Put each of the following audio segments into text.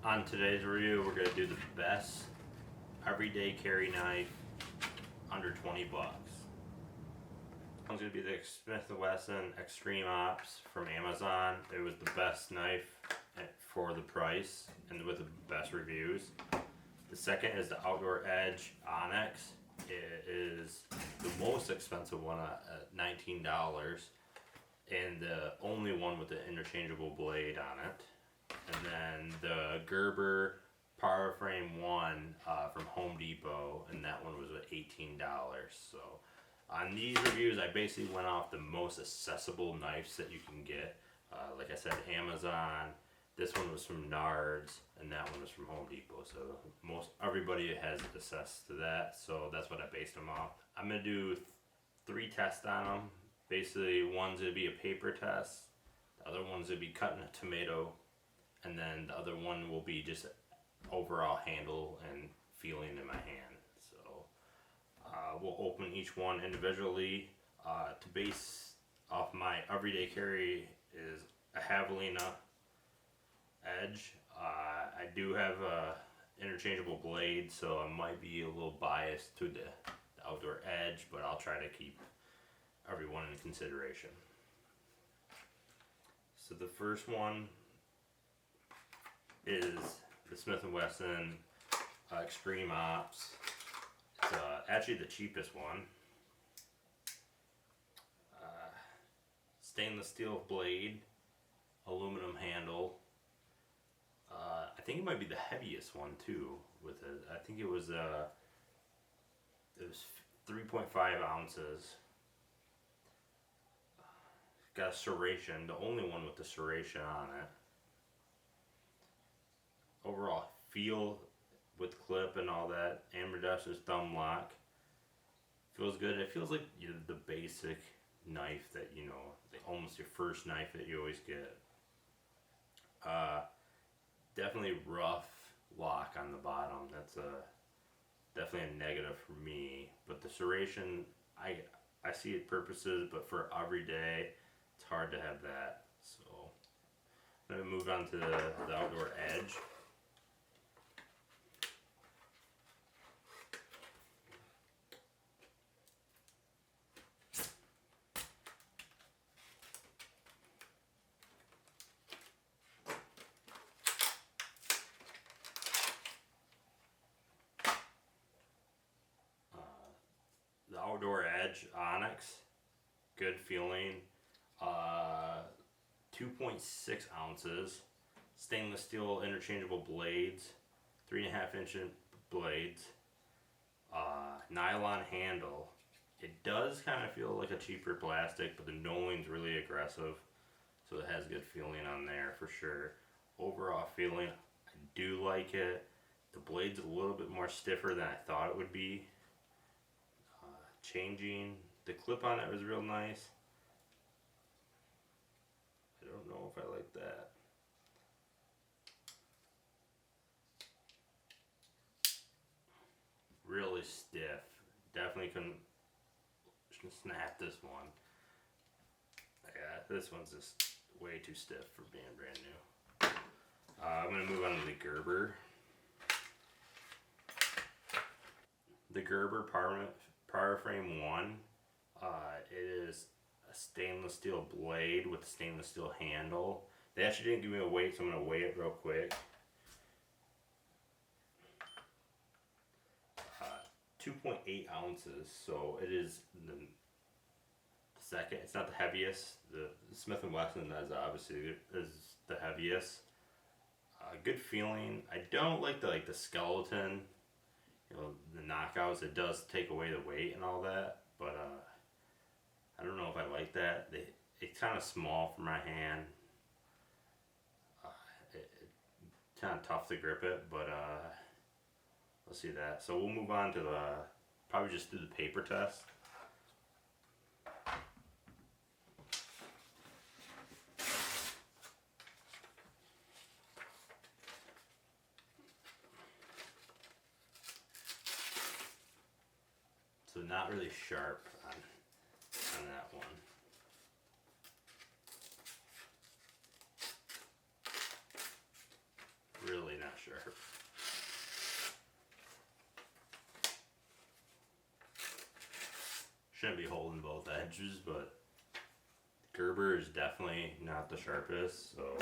On today's review, we're going to do the best everyday carry knife under 20 bucks. One's going to be the Smith & Wesson Extreme Ops from Amazon. It was the best knife for the price and with the best reviews. The second is the Outdoor Edge Onyx. It is the most expensive one at $19 and the only one with the interchangeable blade on it. And then the Gerber Paraframe 1 from Home Depot, and that one was at $18. So on these reviews, I basically went off the most accessible knives that you can get. Like I said, Amazon. This one was from Nards, and that one was from Home Depot. So most everybody has access to that. So that's what I based them off. I'm gonna do 3 tests on them. Basically, one's gonna be a paper test. The other one's gonna be cutting a tomato. And then the other one will be just overall handle and feeling in my hand. So we'll open each one individually. To base off my everyday carry is a javelina edge. I do have a interchangeable blade, so I might be a little biased to the outdoor edge, but I'll try to keep everyone in consideration. So the first one is the Smith & Wesson Extreme Ops. It's actually the cheapest one. Stainless steel blade, aluminum handle. I think it might be the heaviest one too. With it, I think it was 3.5 ounces. Got a serration, the only one with the serration on it. Overall feel with clip and all that, ambidextrous thumb lock, feels good. It feels like the basic knife that almost your first knife that you always get. Definitely rough lock on the bottom. That's definitely a negative for me. But the serration, I see it purposes, but for every day, it's hard to have that. So I'm gonna move on to the Outdoor Edge. The Outdoor Edge Onyx, good feeling. 2.6 ounces, stainless steel interchangeable blades, 3.5 inch blades, nylon handle. It does kind of feel like a cheaper plastic, but the knowing's really aggressive, so it has good feeling on there for sure. Overall feeling, I do like it. The blade's a little bit more stiffer than I thought it would be. Changing the clip on it was real nice. I don't know if I like that. Really stiff. Definitely couldn't snap this one. Yeah, this one's just way too stiff for being brand new. I'm going to move on to the Gerber. The Gerber Paraframe 1. It is a stainless steel blade with a stainless steel handle. They actually didn't give me a weight, so I'm going to weigh it real quick. 2.8 ounces, so it is the second. It's not the heaviest. The Smith & Wesson is obviously the heaviest. Good feeling. I don't like the skeleton, the knockouts. It does take away the weight and all that, but I don't know if I like that. It's kind of small for my hand. It's kind of tough to grip it, but let's see that. So we'll move on to probably just do the paper test. So not really sharp on that one. Really not sharp. Shouldn't be holding both edges, but Gerber is definitely not the sharpest, so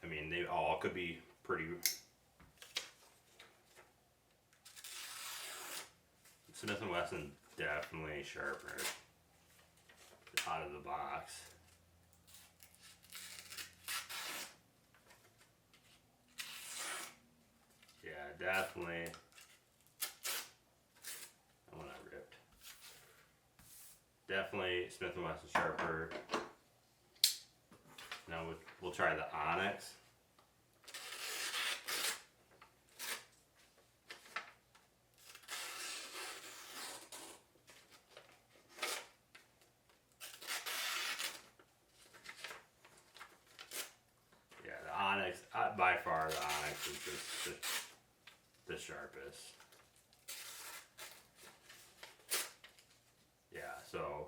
I mean they all could be pretty. Smith & Wesson definitely sharper out of the box. Yeah, definitely. That one I ripped. Definitely Smith & Wesson sharper. Now we'll try the Onyx. Yeah, the Onyx, by far the Onyx is just the sharpest. Yeah, so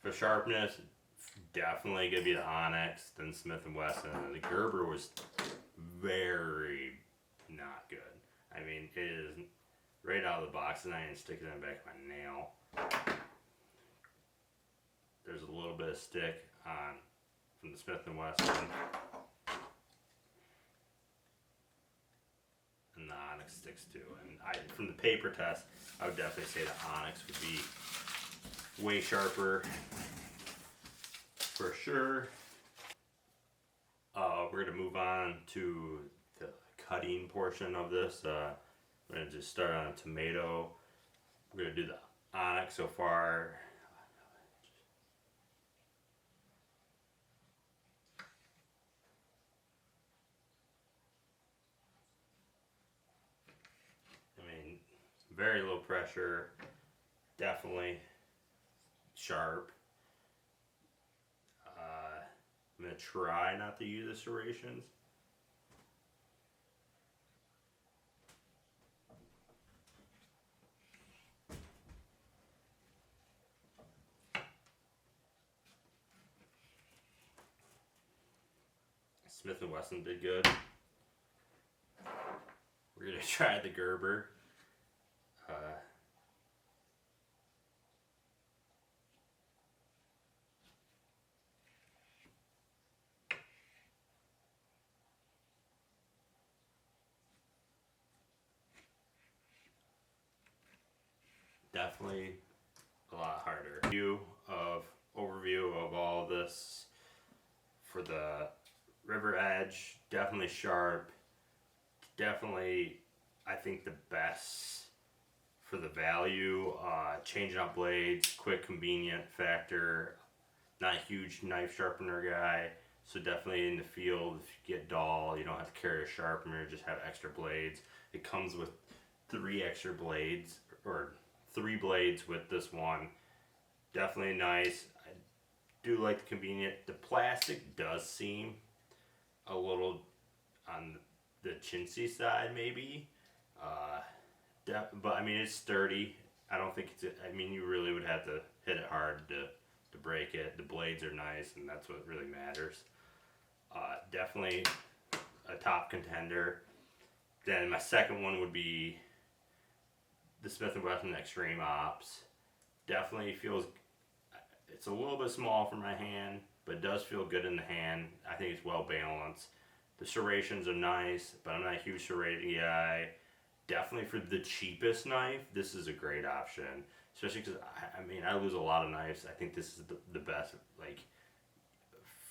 for sharpness, definitely gonna be the Onyx, then Smith & Wesson. And the Gerber was very not good. I mean, it is right out of the box, and I didn't stick it in the back of my nail. There's a little bit of stick on from the Smith & Wesson. And the Onyx sticks too. And from the paper test, I would definitely say the Onyx would be way sharper for sure. We're gonna move on to the cutting portion of this. We're gonna just start on a tomato. We're gonna do the Onyx so far. I mean, very low pressure, definitely sharp. I'm gonna try not to use the serrations. Smith & Wesson did good. We're gonna try the Gerber. Definitely a lot harder. Overview of all this for the River Edge. Definitely sharp. Definitely, I think the best for the value. Changing out blades, quick, convenient factor. Not a huge knife sharpener guy, so definitely in the field, if you get dull, you don't have to carry a sharpener, just have extra blades. It comes with 3 extra blades, or 3 blades with this one. Definitely nice. I do like the convenient. The plastic does seem a little on the chintzy side, maybe. But I mean, it's sturdy. I don't think it's. I mean, you really would have to hit it hard to break it. The blades are nice, and that's what really matters. Definitely a top contender. Then my second one would be the Smith & Wesson Extreme Ops. Definitely feels, it's a little bit small for my hand, but it does feel good in the hand. I think it's well balanced. The serrations are nice, but I'm not a huge serrating guy. Definitely for the cheapest knife, this is a great option. Especially because, I mean, I lose a lot of knives. I think this is the best. Like,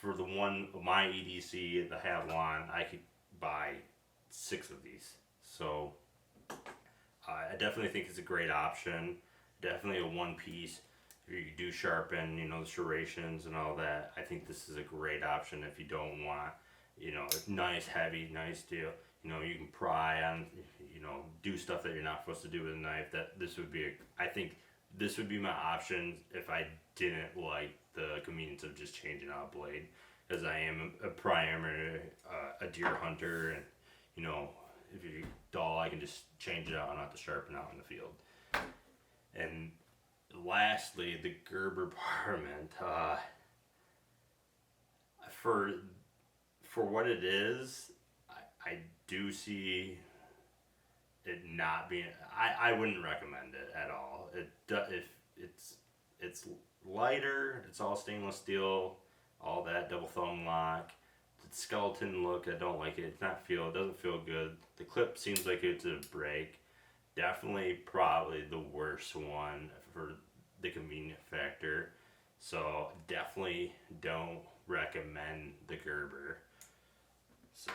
for the one, my EDC, the Have-One, I could buy 6 of these. So, I definitely think it's a great option. Definitely a one piece. If you do sharpen, you know, the serrations and all that, I think this is a great option if you don't want, you know, a nice, heavy, nice steel. You know, you can pry on, you know, do stuff that you're not supposed to do with a knife. That this would be, I think this would be my option if I didn't like the convenience of just changing out a blade. Because I am a primarily a deer hunter, and, you know, if you're dull, I can just change it out and not have to sharpen out in the field. And lastly, the Gerber Parment. For what it is, I do see it not being. I wouldn't recommend it at all. If it's lighter, it's all stainless steel, all that double thumb lock. The skeleton look, I don't like it. It doesn't feel good. The clip seems like it's a break. Definitely, probably the worst one for the convenient factor. So definitely don't recommend the Gerber. So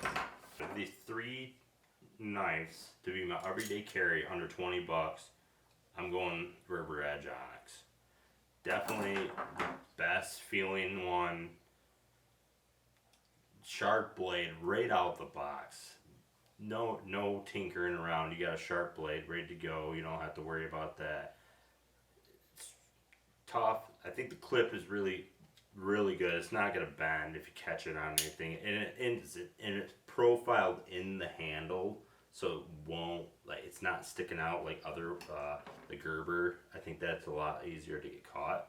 these 3 knives to be my everyday carry under 20 bucks. I'm going Gerber Edge Onyx. Definitely the best feeling one. Sharp blade right out the box. No tinkering around. You got a sharp blade ready to go. You don't have to worry about that. It's tough. I think the clip is really good. It's not gonna bend if you catch it on anything, and it's profiled in the handle, so it won't, like, it's not sticking out like other the Gerber. I think that's a lot easier to get caught.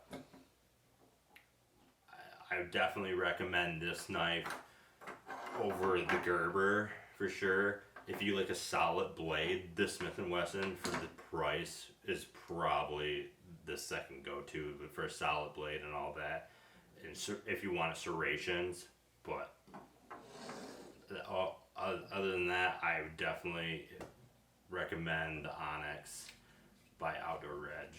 I would definitely recommend this knife over the Gerber for sure. If you like a solid blade, this Smith & Wesson for the price is probably the second go-to for a solid blade and all that. And if you want serrations, but other than that, I would definitely recommend the Onyx by Outdoor Reg.